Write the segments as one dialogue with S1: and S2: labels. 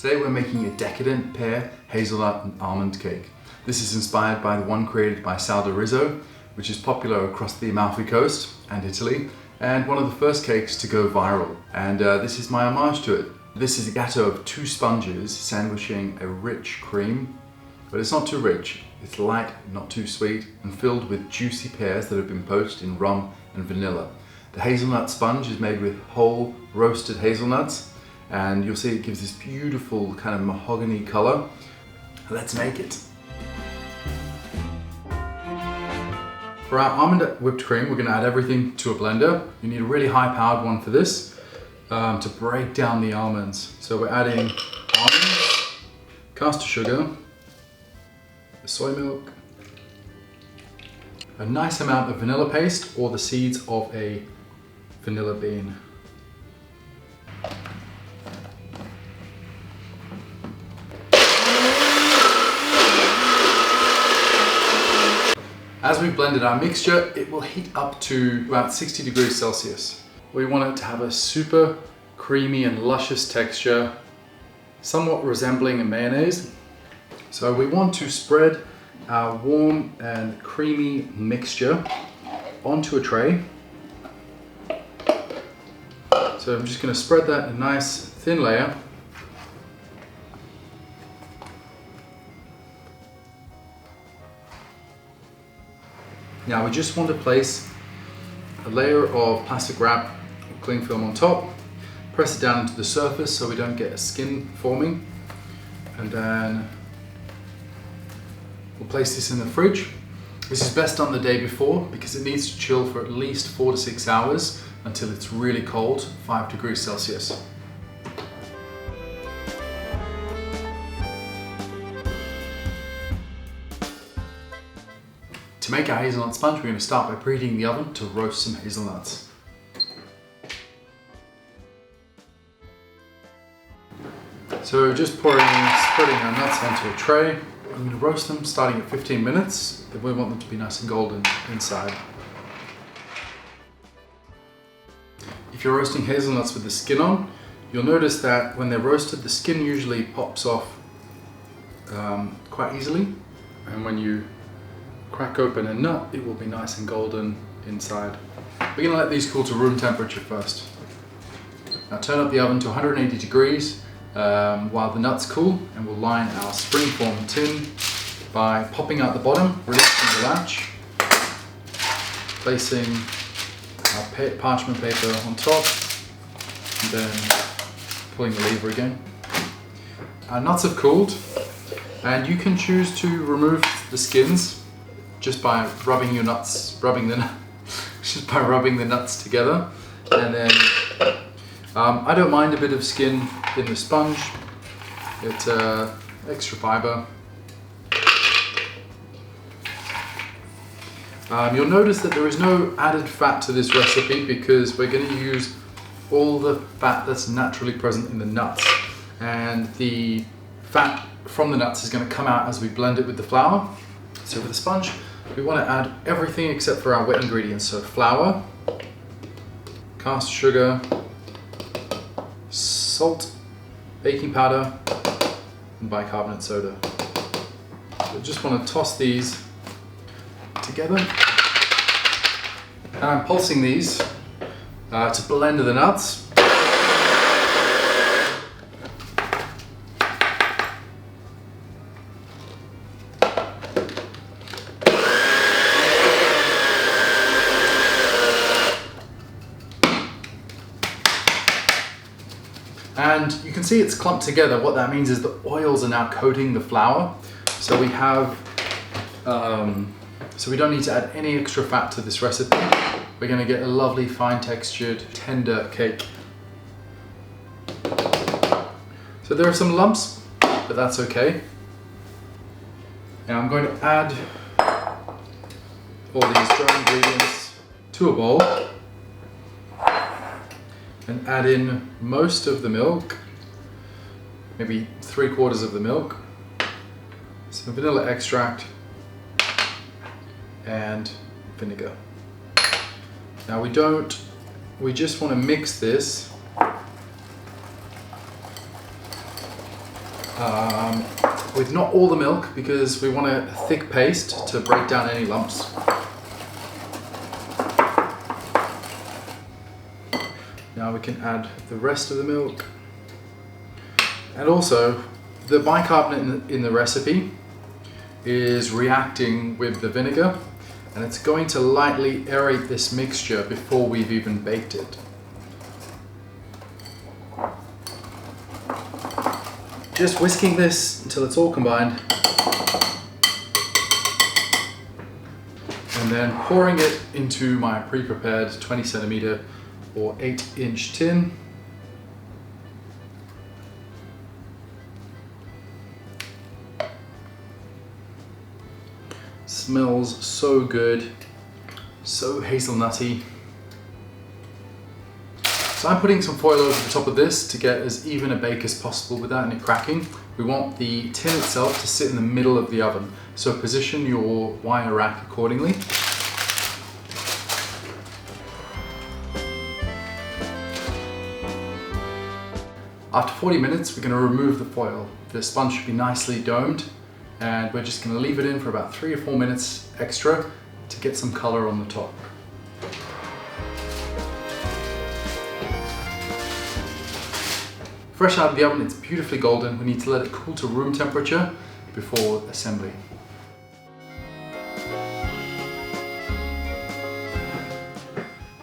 S1: Today we're making a decadent pear, hazelnut and almond cake. This is inspired by the one created by sourdough, which is popular across the Amalfi Coast and Italy, and one of the first cakes to go viral. And this is my homage to it. This is a gateau of 2 sponges sandwiching a rich cream, but it's not too rich. It's light, not too sweet, and filled with juicy pears that have been poached in rum and vanilla. The hazelnut sponge is made with whole roasted hazelnuts, and you'll see it gives this beautiful kind of mahogany color. Let's make it. For our almond whipped cream, we're going to add everything to a blender. You need a really high-powered one for this to break down the almonds. So we're adding almonds, caster sugar, soy milk, a nice amount of vanilla paste or the seeds of a vanilla bean. As we blended our mixture, it will heat up to about 60 degrees Celsius. We want it to have a super creamy and luscious texture, somewhat resembling a mayonnaise. So we want to spread our warm and creamy mixture onto a tray. So I'm just going to spread that in a nice thin layer. Now we just want to place a layer of plastic wrap or cling film on top, press it down into the surface so we don't get a skin forming, and then we'll place this in the fridge. This is best done the day before because it needs to chill for at least 4 to 6 hours until it's really cold, 5 degrees Celsius. To make our hazelnut sponge, we're going to start by preheating the oven to roast some hazelnuts. So just spreading our nuts onto a tray. I'm going to roast them starting at 15 minutes. We want them to be nice and golden inside. If you're roasting hazelnuts with the skin on, you'll notice that when they're roasted, the skin usually pops off quite easily. And when you crack open a nut, it will be nice and golden inside. We're going to let these cool to room temperature first. Now turn up the oven to 180 degrees while the nuts cool, and we'll line our springform tin by popping out the bottom, releasing the latch, placing our parchment paper on top, and then pulling the lever again. Our nuts have cooled, and you can choose to remove the skins just by rubbing the nuts together, and then I don't mind a bit of skin in the sponge. It's extra fiber. You'll notice that there is no added fat to this recipe because we're going to use all the fat that's naturally present in the nuts, and the fat from the nuts is going to come out as we blend it with the flour. So with the sponge, we want to add everything except for our wet ingredients. So flour, caster sugar, salt, baking powder, and bicarbonate soda. So just want to toss these together. And I'm pulsing these to blend the nuts. And you can see it's clumped together. What that means is the oils are now coating the flour. So we have, so we don't need to add any extra fat to this recipe. We're going to get a lovely fine textured, tender cake. So there are some lumps, but that's okay. Now I'm going to add all these dry ingredients to a bowl, and add in most of the milk, maybe 3/4 of the milk, some vanilla extract, and vinegar. Now we just want to mix this with not all the milk because we want a thick paste to break down any lumps. Now we can add the rest of the milk. And also, the bicarbonate in the recipe is reacting with the vinegar, and it's going to lightly aerate this mixture before we've even baked it. Just whisking this until it's all combined, and then pouring it into my pre-prepared 20 centimeter or 8-inch tin. Smells so good, so hazelnutty. So I'm putting some foil over the top of this to get as even a bake as possible without any cracking. We want the tin itself to sit in the middle of the oven, so position your wire rack accordingly. After 40 minutes, we're going to remove the foil. The sponge should be nicely domed, and we're just going to leave it in for about 3 or 4 minutes extra to get some color on the top. Fresh out of the oven, it's beautifully golden. We need to let it cool to room temperature before assembly.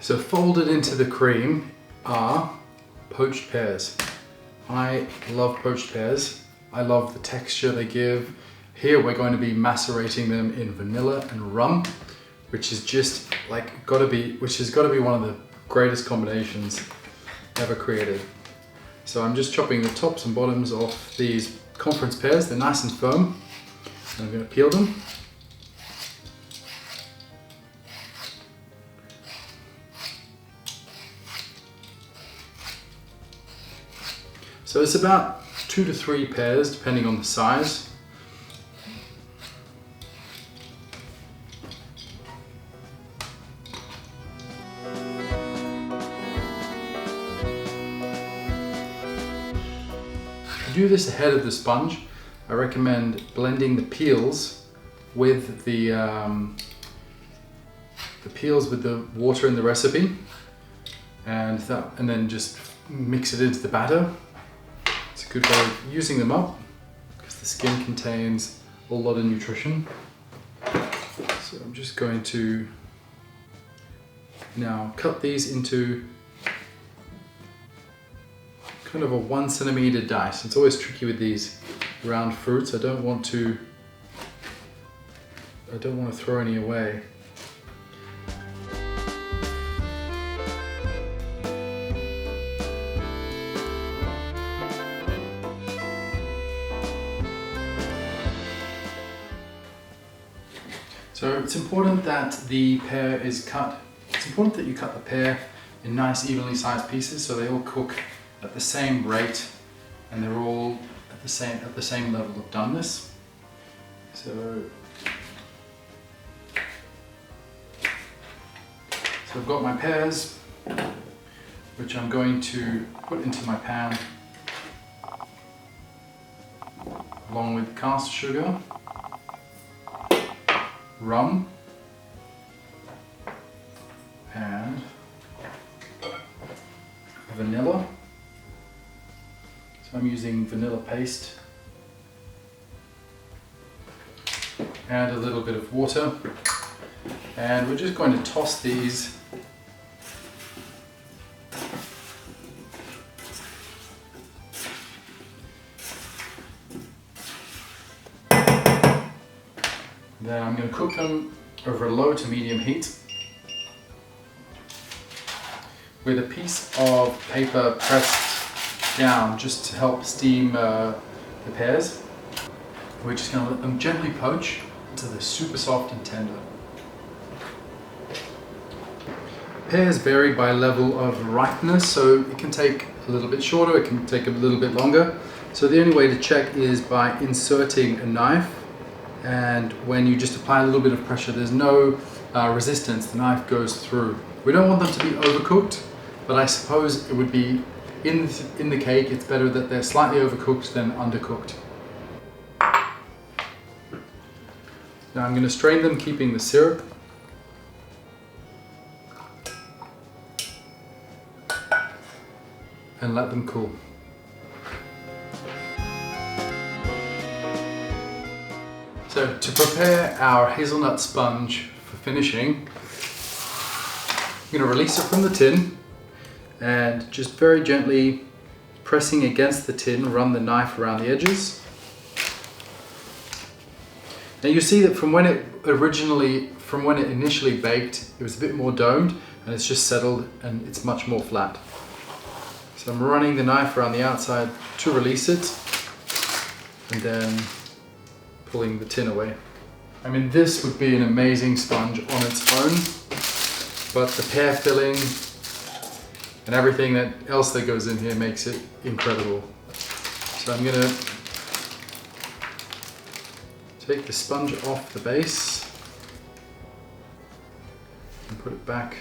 S1: So folded into the cream are poached pears. I love poached pears. I love the texture they give. Here we're going to be macerating them in vanilla and rum, which is just like has got to be one of the greatest combinations ever created. So I'm just chopping the tops and bottoms off these conference pears. They're nice and firm. And I'm going to peel them. So it's about 2 to 3 pears depending on the size. To do this ahead of the sponge, I recommend blending the peels with the water in the recipe, and then just mix it into the batter. It's a good way of using them up because the skin contains a lot of nutrition. So I'm just going to now cut these into kind of a 1 centimeter dice. It's always tricky with these round fruits. I don't want to throw any away. So it's important that the pear is cut. It's important that you cut the pear in nice evenly sized pieces so they all cook at the same rate and they're all at the same level of doneness. So I've got my pears, which I'm going to put into my pan along with caster sugar, rum, and vanilla. So I'm using vanilla paste and a little bit of water, and we're just going to toss these then I'm going to cook them over a low to medium heat with a piece of paper pressed down just to help steam the pears. We're just going to let them gently poach until they're super soft and tender. Pears vary by level of ripeness, so it can take a little bit shorter, it can take a little bit longer. So the only way to check is by inserting a knife, and when you just apply a little bit of pressure, there's no resistance, the knife goes through. We don't want them to be overcooked, but I suppose it would be in the cake, it's better that they're slightly overcooked than undercooked. Now I'm going to strain them, keeping the syrup. And let them cool. So to prepare our hazelnut sponge for finishing, I'm going to release it from the tin and just very gently pressing against the tin, run the knife around the edges. Now you see that from when it initially baked, it was a bit more domed, and it's just settled and it's much more flat. So I'm running the knife around the outside to release it, and then pulling the tin away. I mean, this would be an amazing sponge on its own, but the pear filling and everything else that goes in here makes it incredible. So I'm gonna take the sponge off the base and put it back.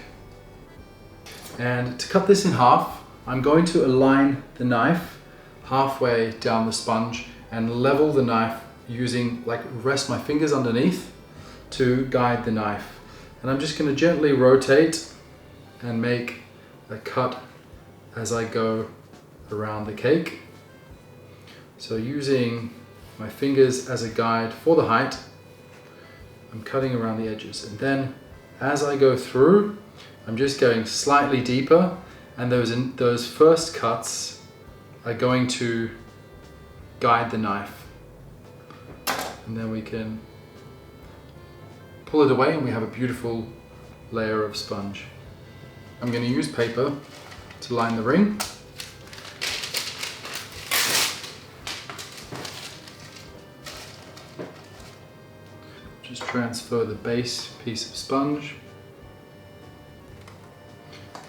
S1: And to cut this in half, I'm going to align the knife halfway down the sponge and level the knife using, rest my fingers underneath to guide the knife. And I'm just going to gently rotate and make a cut as I go around the cake. So using my fingers as a guide for the height, I'm cutting around the edges. And then as I go through, I'm just going slightly deeper, and those first cuts are going to guide the knife. And then we can pull it away and we have a beautiful layer of sponge. I'm going to use paper to line the ring. Just transfer the base piece of sponge.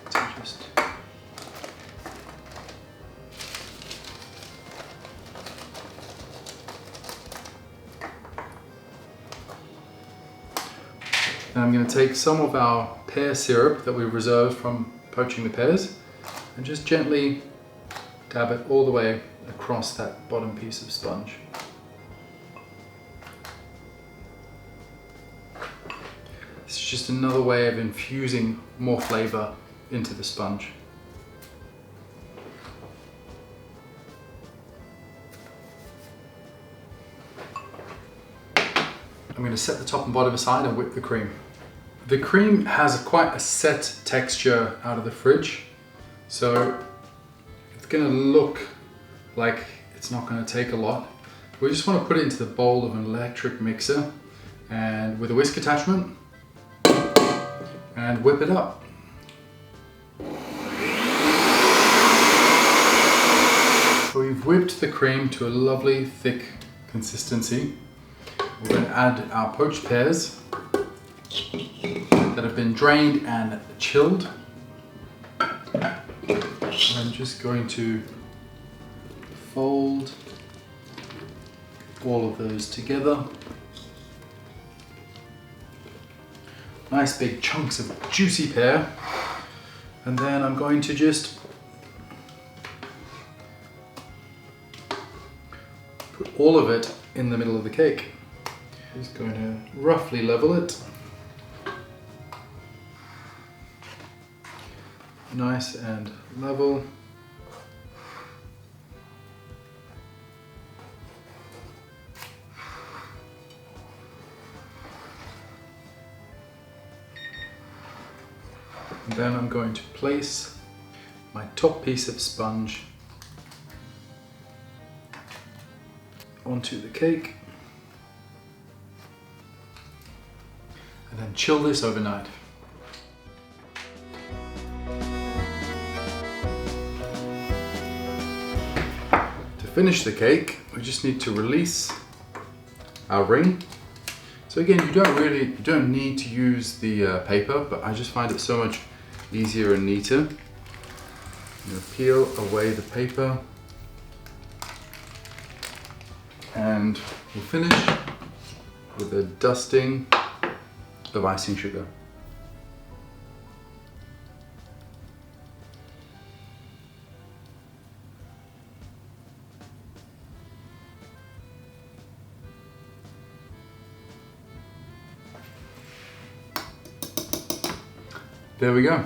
S1: So just and I'm going to take some of our pear syrup that we reserved from poaching the pears and just gently dab it all the way across that bottom piece of sponge. This is just another way of infusing more flavour into the sponge. I'm going to set the top and bottom aside and whip the cream. The cream has quite a set texture out of the fridge, so it's going to look like it's not going to take a lot. We just want to put it into the bowl of an electric mixer and with a whisk attachment and whip it up. So we've whipped the cream to a lovely thick consistency. We're going to add our poached pears that have been drained and chilled. I'm just going to fold all of those together. Nice big chunks of juicy pear. And then I'm going to just put all of it in the middle of the cake. Just going to roughly level it. Nice and level. And then I'm going to place my top piece of sponge onto the cake. And then chill this overnight. To finish the cake, we just need to release our ring. So again, you don't need to use the paper, but I just find it so much easier and neater. Peel away the paper, and we'll finish with a dusting of icing sugar. There we go.